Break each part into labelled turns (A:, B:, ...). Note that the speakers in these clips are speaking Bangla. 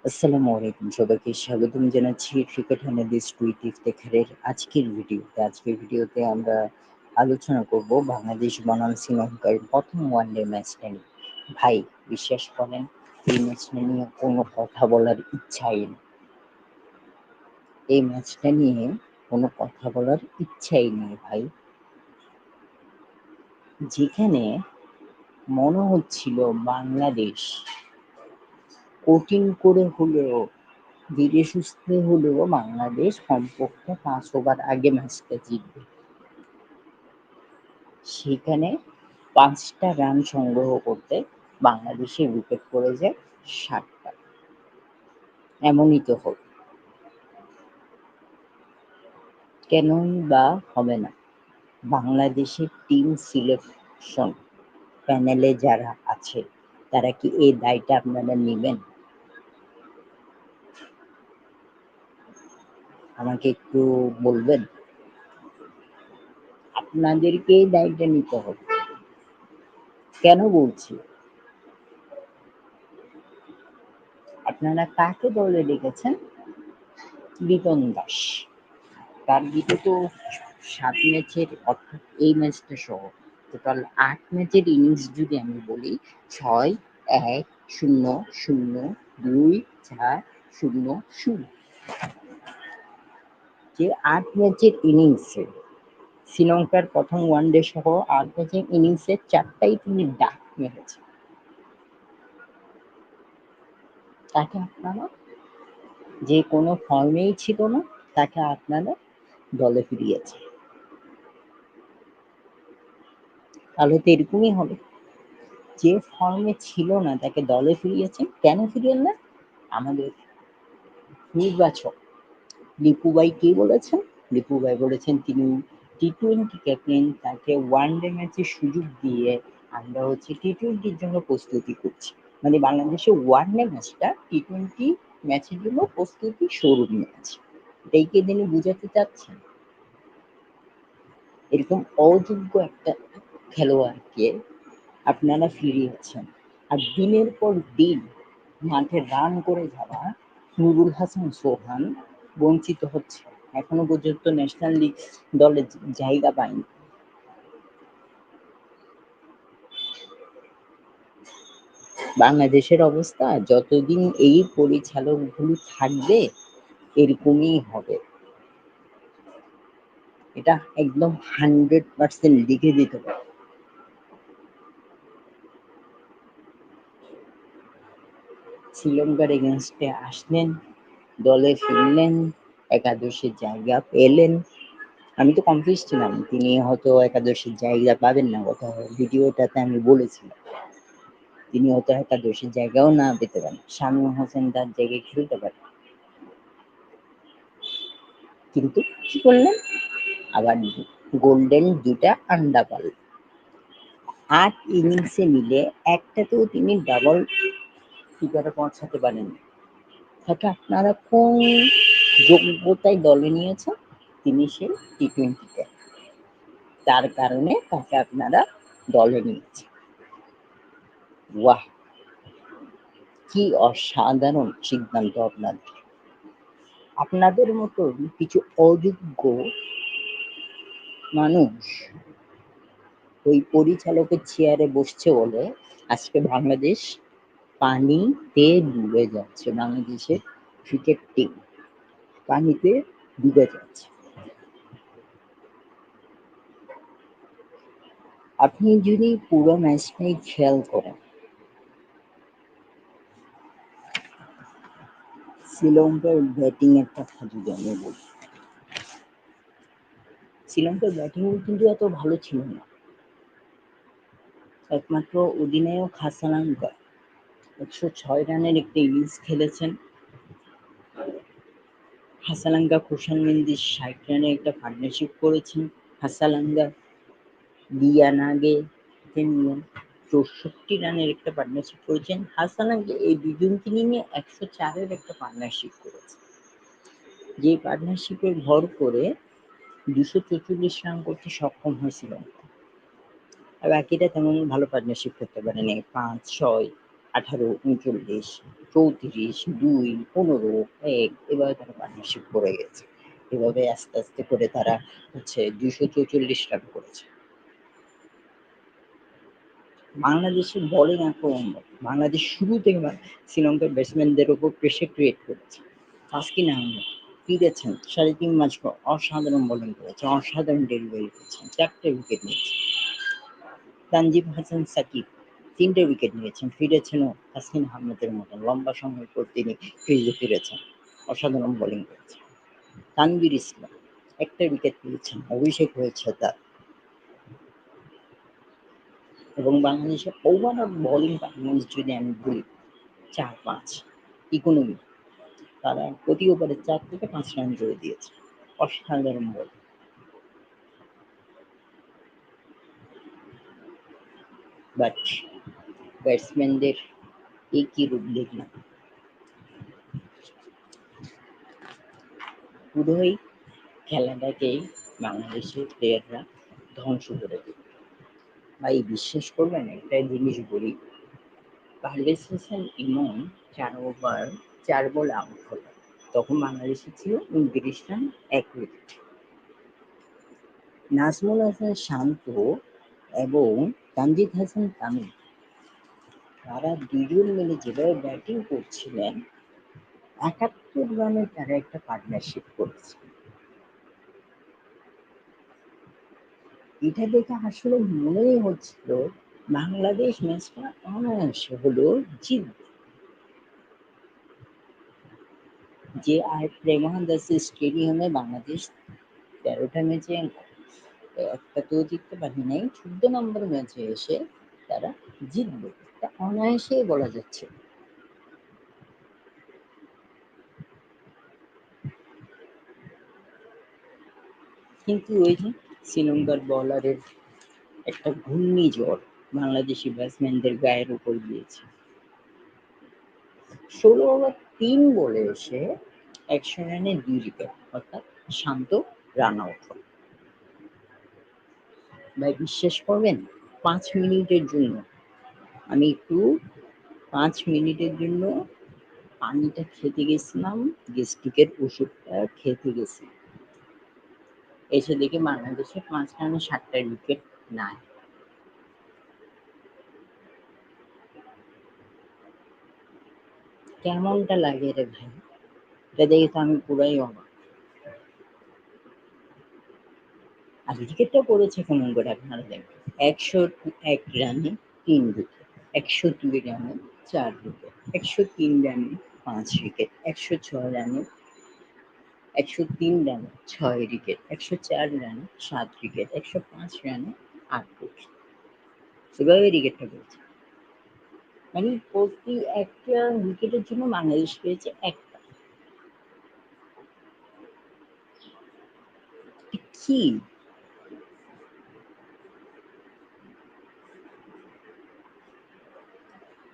A: আসসালামু আলাইকুম, সবাইকে স্বাগতম জানাচ্ছি ক্রিকেট অ্যানালিস্ট উইথ ইফতেখারের আজকের ভিডিওতে আমরা আলোচনা করব বাংলাদেশ বনাম শ্রীলঙ্কার প্রথম ওয়ানডে ম্যাচটা নিয়ে। ভাই, বিশ্বাস করেন, এই ম্যাচটা নিয়ে কোনো কথা বলার ইচ্ছাই নেই। এই ম্যাচটা নিয়ে কোনো কথা বলার ইচ্ছাই নেই ভাই। যেখানে মনে হচ্ছিল বাংলাদেশ কঠিন করে হলেও, ধীরে সুস্থে হলেও বাংলাদেশ কমপক্ষে ৫ ওভার আগে ম্যাচটা জিতবে। সেখানে ৫টা রান সংগ্রহ করতে বাংলাদেশের উইকেট পড়ে যায় ৭টা। এমনই তো হলো। কেনই বা হবে না? বাংলাদেশের টিম সিলেকশন প্যানেলে যারা আছে তারা কি এই দায়টা আপনারা নিবেন? আমাকে একটু বলবেন? আপনাদেরকেই দায়টা নিতে হবে। কেন বলছি? আপনারা কাকে দলে ডেকেছেন? লিটন দাস। তার বিগত ৭ ম্যাচের, অর্থাৎ এই ম্যাচটা সহ টোটাল ৮ ম্যাচের ইনিংস যদি আমি বলি, ৬, ১, ০, ০, ২, ৪, ০, ০। যে ৮ ম্যাচের ইনিংসে শ্রীলঙ্কার প্রথম ওয়ানডে সহ ৮ ম্যাচের ইনিংসে ৪টাই তিনি ডাক মেরেছেন। তাকে আপনারা, যে কোনো ফর্মেই ছিল না, তাকে আপনারা দলে ফিরিয়েছেন। তাহলে তো এরকমই হবে। যে ফর্মে ছিল না তাকে দলে ফিরিয়েছেন। কেন ফিরিয়েলেন? আমাদের নির্বাচক লিপু ভাই কি বলেছেন? লিপু ভাই বলেছেন তিনি টি-টোয়েন্টি ক্যাপ্টেন, তাকে ওয়ানডে ম্যাচের সুযোগ দিয়ে আমরা টি-টোয়েন্টির জন্য প্রস্তুতি করছি। মানে বাংলাদেশের ওয়ানডে ম্যাচটা টি-টোয়েন্টি ম্যাচের জন্য প্রস্তুতি শুরু ম্যাচ। এটাই কি তিনি বুঝাতে চাচ্ছেন? এরকম অযোগ্য একটা খেলোয়াড়কে আপনারা ফিরিয়েছেন। আর দিনের পর দিন মাঠে রান করে যাওয়া নুরুল হাসান সোহান বঞ্চিত হচ্ছে। এখনো পর্যন্ত ন্যাশনাল লিগ দলে জায়গা পায়নি। বাংলাদেশের অবস্থা যতদিন এই পরিচালকগুলো থাকবে এরকমই হবে। এটা একদম 100% লিখে দিতে পারে। শ্রীলঙ্কার এগেনস্টে আসলেন, দলে ফিরলেন, একাদশের জায়গা পেলেন। আমি তো কনফিউজ ছিলাম তিনি হয়তো একাদশের জায়গা পাবেন না, গত ভিডিওটাতে আমি বলেছিলাম। তিনি হয়তো একাদশের জায়গাও না পেতে পারেন, শামীম হোসেন তার জায়গায় খেলতে পারে। কিন্তু কি করলেন? আবার গোল্ডেন ২টা আন্ডা পারলেন। ৮ ইনিংসে মিলে একটাতেও তিনি ডাবল ফিগারে পৌঁছাতে পারেননি। তাকে আপনারা কোন যোগ্যতায় দলে নিয়েছেন? তিনি সেই টি-টোয়েন্টিতে, তার কারণে তাকে আপনারা দলে নিয়েছেন। ওয়াহ, কি অসাধারণ সিদ্ধান্ত আপনাদের! আপনাদের মতন কিছু অযোগ্য মানুষ ওই পরিচালকের চেয়ারে বসছে বলে আজকে বাংলাদেশ পানিতে ডুবে যাচ্ছে। বাংলাদেশের ক্রিকেট টিম পানিতে ডুবে যাচ্ছে। আপনি যদি পুরো ম্যাচটাই খেয়াল করেন, শ্রীলঙ্কার ব্যাটিং এর কথা যদি আমি বলি, শ্রীলঙ্কার ব্যাটিং কিন্তু এত ভালো ছিল না। একমাত্র অধিনায়ক হাসালাঙ্কা ১০৬ রানের একটা ইনিংস খেলেছেন। হাসালাঙ্কা কুশাল মেন্দিস ৬০ রানের একটা পার্টনারশিপ করেছেন। হাসালাঙ্কা লিয়ানাগে নিয়ে ৬৪ রানের একটা পার্টনারশিপ করেছেন। হাসালাঙ্কা এই দুজনকে নিয়ে ১০৪ এর একটা পার্টনারশিপ করেছে। যে পার্টনারশিপে ভর করে ২৪৪ রান করতে সক্ষম হয়েছিল। আর বাকিরা তেমন ভালো পার্টনারশিপ করতে পারেনি, ৫, ৬। 18, 39, 34, 2, 15, 1 এভাবে তারা পার্টনারশিপ করে গেছে। এভাবে আস্তে, আস্তে করে তারা হচ্ছে 244 রান করেছে। বাংলাদেশের বোলিং আক্রমণ, বাংলাদেশ শুরু থেকে শ্রীলঙ্কার ব্যাটসম্যানদের উপর প্রেশার ক্রিয়েট করেছে। তাসকিন আহমেদ ফিরেছেন 3.5 মাস পর, অসাধারণ বোলিং করেছেন, অসাধারণ ডেলিভারি করেছেন, 4 টে উইকেট নিয়েছেন। তানজিম হাসান সাকিব 3 টে উইকেট নিয়েছেন, ফিরেছেনও তাসকিন আহমেদের মতন লম্বা সময় পর তিনি ক্রিজে ফিরেছেন, অসাধারণ বোলিং করেছেন। তানভীর ইসলাম 1 টা উইকেট নিয়েছেন, অভিষেক হয়েছে তার। এবং বাংলাদেশের ওভারঅল বোলিং পারফরম্যান্স যদি আমি বলি 4-5 ইকোনমি, তারা প্রতি ওভারে 4 থেকে 5 রান করে দিয়েছে, অসাধারণ বল। বাট ব্যাটসম্যানদের একই রূপ দেখলাম, পুরোই খেলাটাকেই বাংলাদেশের প্লেয়াররা ধ্বংস করে দিল। ভাই বিশ্বাস করবেন একটা জিনিস বলি, পারভেজ হোসেন ইমন 4 ওভার 4 বলে আউট হলো, তখন বাংলাদেশে ছিল 29 রান 1 উইকেট। নাজমুল হাসান শান্ত এবং তানজিদ হাসান তামিম, তারা দুজন মিলে যেভাবে ব্যাটিং করছিলেন, 71 রানে তারা একটা পার্টনারশিপ করেছে। এটা দেখে আসলে মনেই হচ্ছিল বাংলাদেশ ম্যাচটা অনায়াসে হলেও জিতবে। যে আর প্রেমান দাস স্টেডিয়ামে বাংলাদেশ 13টা ম্যাচে একটাতেও জিততে পারে নাই, 14 নম্বর ম্যাচে এসে তারা জিতবে, তা অনায়াসেই বলা যাচ্ছে। কিন্তু ওই যে শ্রীলঙ্কার বোলারের একটা ঘূর্ণিঝড় বাংলাদেশি ব্যাটসম্যানদের গায়ের উপর গিয়েছে। 16 ওভার 3 বলে এসে 100 রানে 2 উইকেট, অর্থাৎ শান্ত রান আউট হল। ভাই বিশ্বাস করবেন, 5 মিনিটের জন্য আমি একটু 5 মিনিটের জন্য পানিটা খেতে গেছিলাম, গ্যাস্ট্রিকের ওষুধটা খেতে গেছি, এসে দেখি বাংলাদেশে 5 রানে 7টা উইকেট নাই। কেমনটা লাগে রে ভাই, এটা দেখে তো আমি পুরাই অবাক। আর উইকেটটা পড়েছে কেমন করে আপনারা দেখবেন, 101 রানে 3 উইকেট, 102 রানে 4 উইকেট, 103 রানে 5 উইকেট, 106 রানে 103 রানে 6 উইকেট, 104 রানে 7 উইকেট, 105 রানে 8 উইকেট, এভাবে উইকেটটা পড়েছে। মানে প্রতি একটা উইকেটের জন্য বাংলাদেশ পেয়েছে একটা। কি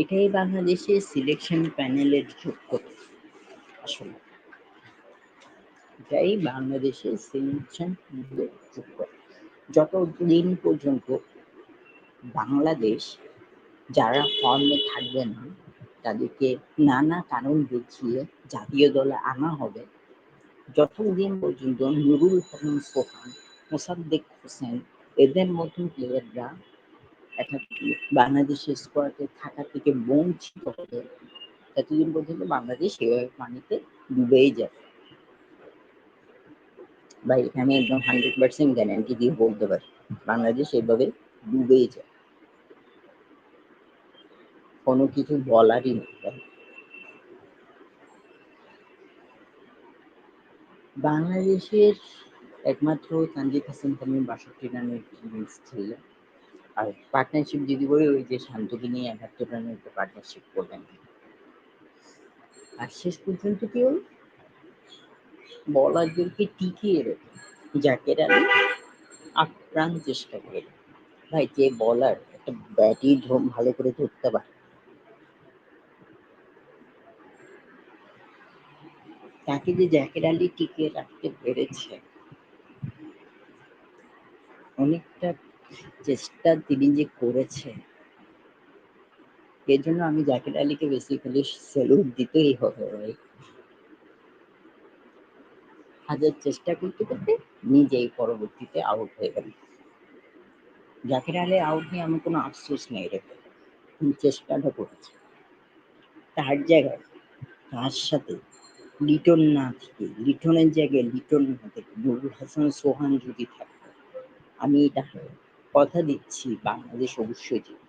A: এটাই বাংলাদেশের সিলেকশন প্যানেলের যোগ্যতা, আসলে এটাই বাংলাদেশের সিলেকশন প্যানেলের যোগ্যতা। যতদিন পর্যন্ত বাংলাদেশ যারা ফর্মে থাকবে না তাদেরকে নানা কারণ দেখিয়ে জাতীয় দলে আনা হবে, যতদিন পর্যন্ত নুরুল হামিম সোহান, মোসাদ্দেক হোসেন এদের মতন প্লেয়াররা একটা বাংলাদেশের স্কোয়াডে থাকা থেকে বঞ্চিত হবে, ততদিন পর্যন্ত বাংলাদেশ এভাবে পানিতে ডুবেই যাবে। ভাই আমি একদম 100% গ্যারান্টি দিয়ে বলতে পারি বাংলাদেশ এভাবে ডুবেই যায়, কোনো কিছু বলারই নেই ভাই। বাংলাদেশের একমাত্র তানজিদ হাসান তামিম 62 রানের ইনিংস খেললেন। আর পার্টনারশিপ যদি বলি, ওই যে শান্তকে নিয়ে 71 রানের একটা পার্টনারশিপ করবেন। আর শেষ পর্যন্ত কেউ বলারদেরকে টিকিয়ে রেখে জাকের আলী আপ্রাণ চেষ্টা করে। ভাই যে বলার একটা ব্যাটই ভালো করে ধরতে পারে, তাকে যে জাকের আলী টিকিয়ে রাখতে পেরেছে, অনেকটা চেষ্টা তিনি যে করেছে, এর জন্য আমি জাকির আলীকে বেসিক্যালি স্যালুট দিতেই হবে ভাই। হাজার চেষ্টা করতে করতে নিজেই পরবর্তীতে আউট হয়ে গেল। জাকির আলী আউট নিয়ে আমার কোনো আফসোস নেই রে, আমি চেষ্টাটা করেছি। তার জায়গায় তার সাথে লিটন না থেকে, লিটনের জায়গায় লিটন না থেকে নুরুল হাসান সোহান যদি থাকতো, আমি এটা কথা দিচ্ছি বাংলাদেশ অবশ্যই জিতবে।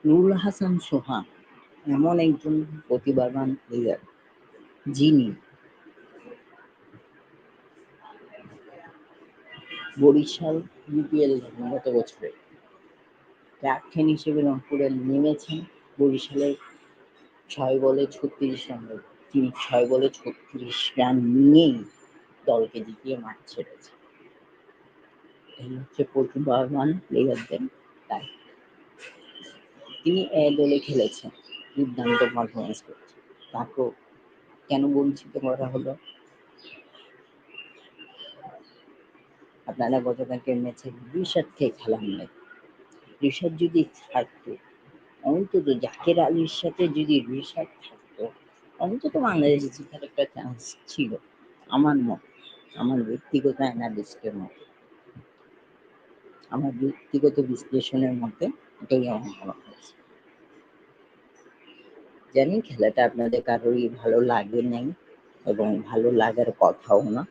A: নুরুল হাসান সোহান এমন একজন প্রতিভাবান প্লেয়ার যিনি বরিশাল বিপিএল গত বছরে ক্যাপ্টেন হিসেবে রংপুরে নেমেছেন। বরিশালের ৬ বলে ৩৬ রান, তিনি ৬ বলে ৩৬ রান নিয়েই দলকে জিতিয়ে মাঠ ছেড়েছে। এই হচ্ছে প্রতিভাবান প্লেয়ারদের তাই তিনি দলে খেলেছেন, দুর্দান্ত পারফরমেন্স করেছেন, তাকেও কেন বঞ্চিত করা হলো? আপনারা গতকালকের ম্যাচে ঋষাদকে খেলান নাই। ঋষাদ যদি থাকতো, অন্তত জাকের আলীর সাথে যদি ঋষাদ থাকতো, অন্তত বাংলাদেশ জেতার একটা চান্স ছিল আমার মত, আমার ব্যক্তিগত অ্যানালিস্টের মতে, আমার ব্যক্তিগত বিশ্লেষণের মতে এটাই আমার মনে হয়েছে। জানি খেলাটা আপনাদের কারোরই ভালো লাগে নাই এবং ভালো লাগার কথাও না।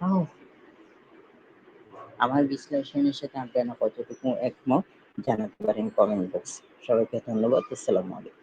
A: তাও আমার বিশ্লেষণের সাথে আপনারা কতটুকু একমত জানাতে পারেন কমেন্ট বক্সে। সবাইকে ধন্যবাদ। আসসালামু আলাইকুম।